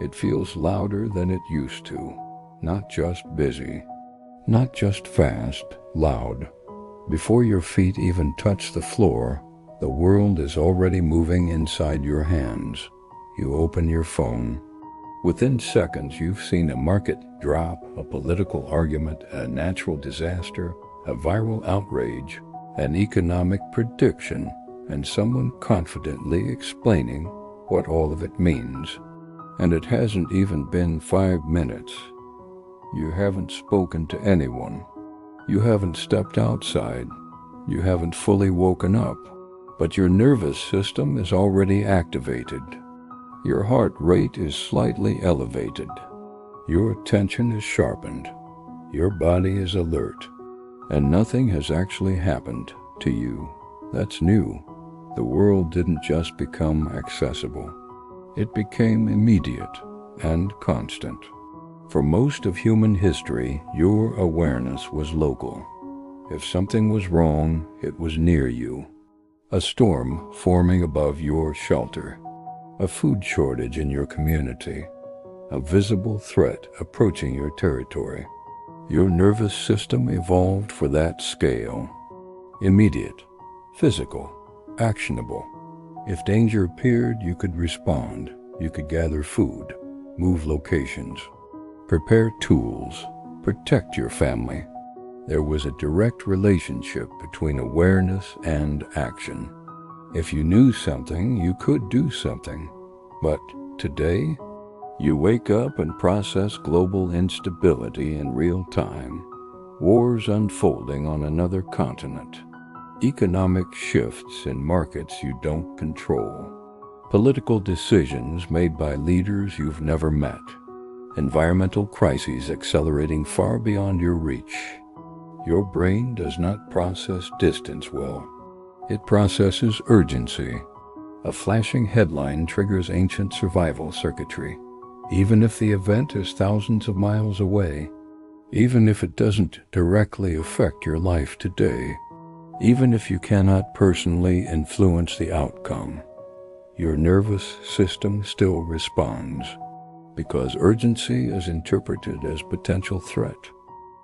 It feels louder than it used to, not just busy, not just fast, loud. Before your feet even touch the floor, the world is already moving inside your hands. You open your phone. Within seconds, you've seen a market drop, a political argument, a natural disaster, a viral outrage, an economic prediction, and someone confidently explaining what all of it means. And it hasn't even been 5 minutes. You haven't spoken to anyone. You haven't stepped outside. You haven't fully woken up. But your nervous system is already activated. Your heart rate is slightly elevated. Your attention is sharpened. Your body is alert. And nothing has actually happened to you. That's new. The world didn't just become accessible. It became immediate and constant. For most of human history, your awareness was local. If something was wrong, it was near you. A storm forming above your shelter. A food shortage in your community. A visible threat approaching your territory. Your nervous system evolved for that scale. Immediate, physical, actionable. If danger appeared, you could respond. You could gather food, move locations, prepare tools, protect your family. There was a direct relationship between awareness and action. If you knew something, you could do something. But today, you wake up and process global instability in real time. Wars unfolding on another continent. Economic shifts in markets you don't control. Political decisions made by leaders you've never met. Environmental crises accelerating far beyond your reach. Your brain does not process distance well. It processes urgency. A flashing headline triggers ancient survival circuitry. Even if the event is thousands of miles away. Even if it doesn't directly affect your life today. Even if you cannot personally influence the outcome, your nervous system still responds, because urgency is interpreted as potential threat.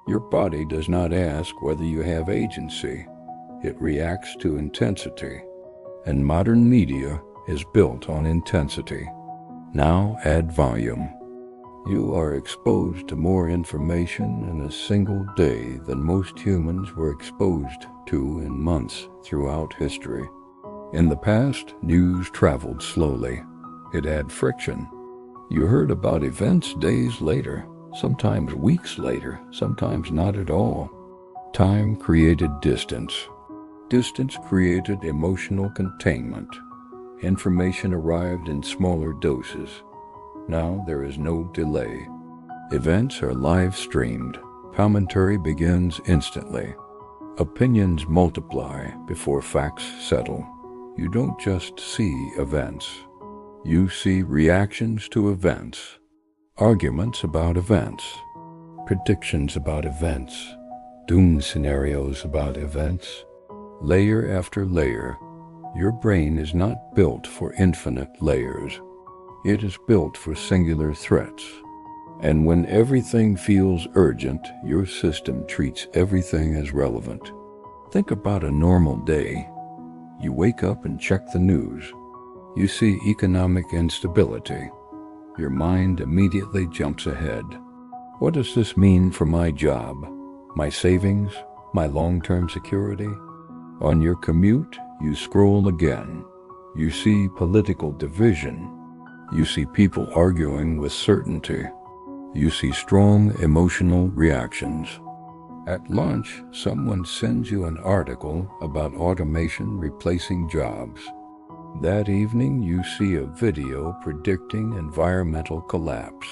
Your body does not ask whether you have agency. It reacts to intensity, and modern media is built on intensity. Now add volume. You are exposed to more information in a single day than most humans were exposed to in months throughout history. In the past, news traveled slowly. It had friction. You heard about events days later, sometimes weeks later, sometimes not at all. Time created distance. Distance created emotional containment. Information arrived in smaller doses. Now there is no delay. Events are live streamed. Commentary begins instantly. Opinions multiply before facts settle. You don't just see events. You see reactions to events, arguments about events, predictions about events, doom scenarios about events, layer after layer. Your brain is not built for infinite layers. It is built for singular threats. And when everything feels urgent, your system treats everything as relevant. Think about a normal day. You wake up and check the news. You see economic instability. Your mind immediately jumps ahead. What does this mean for my job, my savings, my long-term security? On your commute, you scroll again. You see political division. You see people arguing with certainty. You see strong emotional reactions. At lunch, someone sends you an article about automation replacing jobs. That evening, you see a video predicting environmental collapse.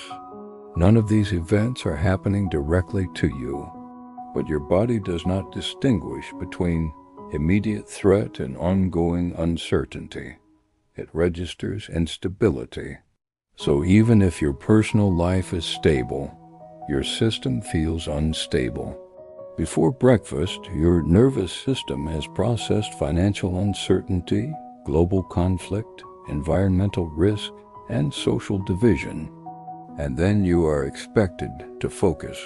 None of these events are happening directly to you, but your body does not distinguish between immediate threat and ongoing uncertainty. It registers instability. So even if your personal life is stable, your system feels unstable. Before breakfast, your nervous system has processed financial uncertainty, global conflict, environmental risk, and social division. And then you are expected to focus,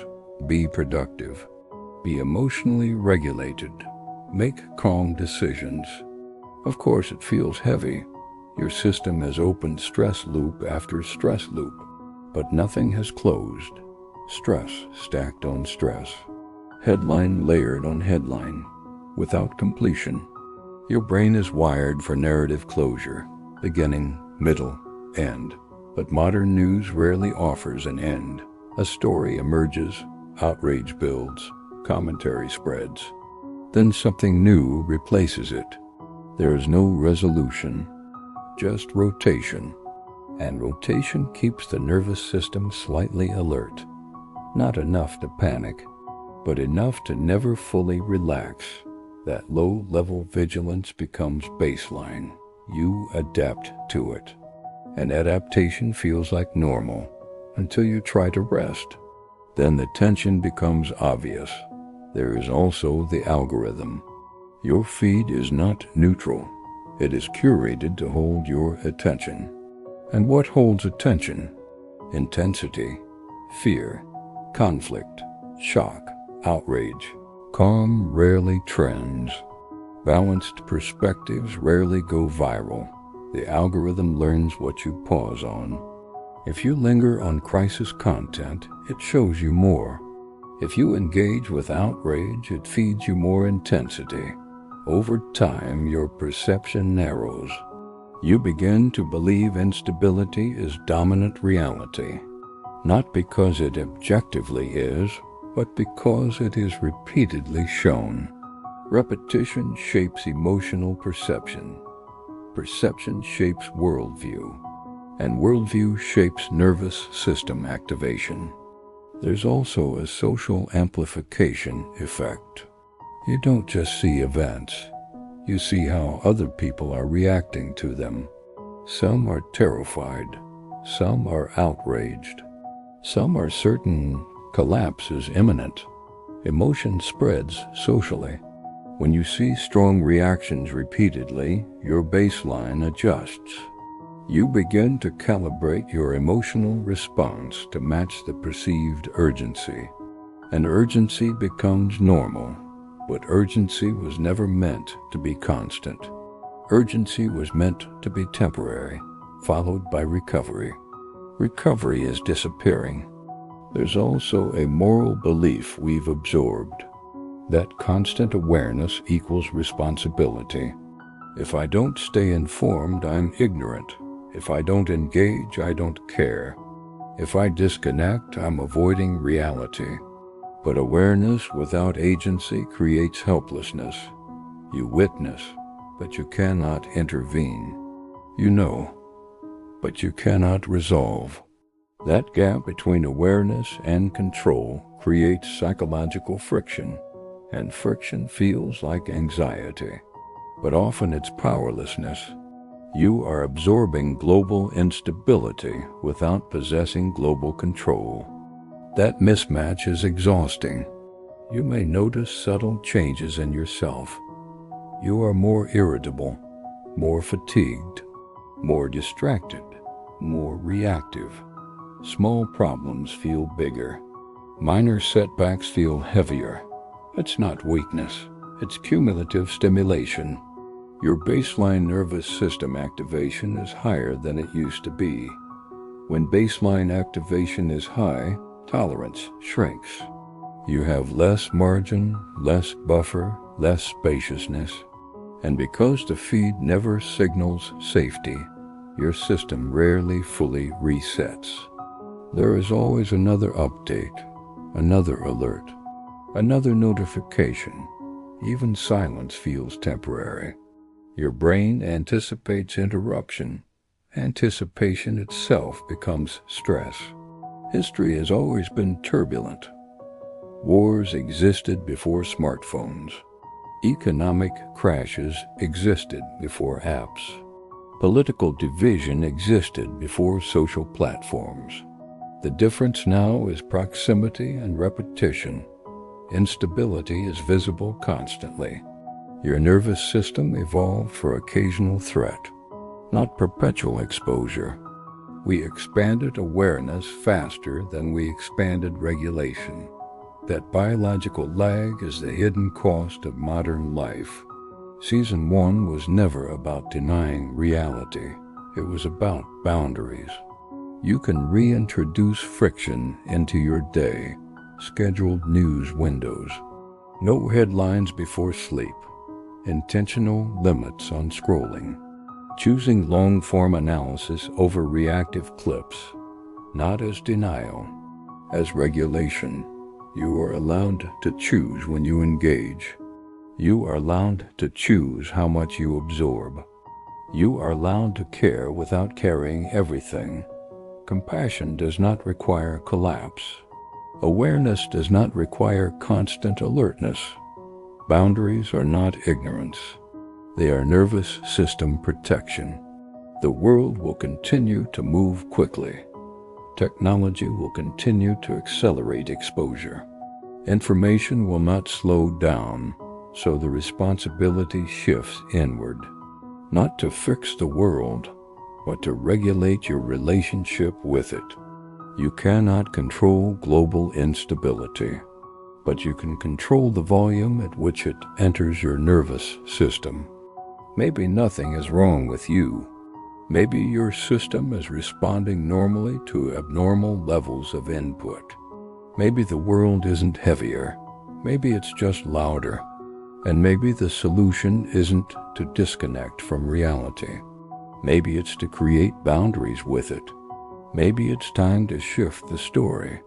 be productive, be emotionally regulated, make calm decisions. Of course, it feels heavy. Your system has opened stress loop after stress loop, but nothing has closed. Stress stacked on stress, headline layered on headline, without completion. Your brain is wired for narrative closure, beginning, middle, end. But modern news rarely offers an end. A story emerges, outrage builds, commentary spreads. Then something new replaces it. There is no resolution, just rotation. And rotation keeps the nervous system slightly alert. Not enough to panic, but enough to never fully relax. That low-level vigilance becomes baseline. You adapt to it. And adaptation feels like normal until you try to rest. Then the tension becomes obvious. There is also the algorithm. Your feed is not neutral. It is curated to hold your attention. And what holds attention? Intensity, fear, conflict, shock, outrage. Calm rarely trends. Balanced perspectives rarely go viral. The algorithm learns what you pause on. If you linger on crisis content, it shows you more. If you engage with outrage, it feeds you more intensity. Over time, your perception narrows. You begin to believe instability is dominant reality, not because it objectively is, but because it is repeatedly shown. Repetition shapes emotional perception. Perception shapes worldview, and worldview shapes nervous system activation. There's also a social amplification effect. You don't just see events, you see how other people are reacting to them. Some are terrified, some are outraged, some are certain collapse is imminent. Emotion spreads socially. When you see strong reactions repeatedly, your baseline adjusts. You begin to calibrate your emotional response to match the perceived urgency. And urgency becomes normal, but urgency was never meant to be constant. Urgency was meant to be temporary, followed by recovery. Recovery is disappearing. There's also a moral belief we've absorbed. That constant awareness equals responsibility. If I don't stay informed, I'm ignorant. If I don't engage, I don't care. If I disconnect, I'm avoiding reality. But awareness without agency creates helplessness. You witness, but you cannot intervene. You know, but you cannot resolve. That gap between awareness and control creates psychological friction. And friction feels like anxiety, but often it's powerlessness. You are absorbing global instability without possessing global control. That mismatch is exhausting. You may notice subtle changes in yourself. You are more irritable, more fatigued, more distracted, more reactive. Small problems feel bigger. Minor setbacks feel heavier. It's not weakness, it's cumulative stimulation. Your baseline nervous system activation is higher than it used to be. When baseline activation is high, tolerance shrinks. You have less margin, less buffer, less spaciousness. And because the feed never signals safety, your system rarely fully resets. There is always another update, another alert. Another notification. Even silence feels temporary. Your brain anticipates interruption. Anticipation itself becomes stress. History has always been turbulent. Wars existed before smartphones. Economic crashes existed before apps. Political division existed before social platforms. The difference now is proximity and repetition. Instability is visible constantly. Your nervous system evolved for occasional threat, not perpetual exposure. We expanded awareness faster than we expanded regulation. That biological lag is the hidden cost of modern life. Season 1 was never about denying reality. It was about boundaries. You can reintroduce friction into your day, scheduled news windows, no headlines before sleep, intentional limits on scrolling, choosing long-form analysis over reactive clips, not as denial, as regulation. You are allowed to choose when you engage. You are allowed to choose how much you absorb. You are allowed to care without carrying everything. Compassion does not require collapse. Awareness does not require constant alertness. Boundaries are not ignorance. They are nervous system protection. The world will continue to move quickly. Technology will continue to accelerate exposure. Information will not slow down, so the responsibility shifts inward. Not to fix the world, but to regulate your relationship with it. You cannot control global instability, but you can control the volume at which it enters your nervous system. Maybe nothing is wrong with you. Maybe your system is responding normally to abnormal levels of input. Maybe the world isn't heavier. Maybe it's just louder. And maybe the solution isn't to disconnect from reality. Maybe it's to create boundaries with it. Maybe it's time to shift the story.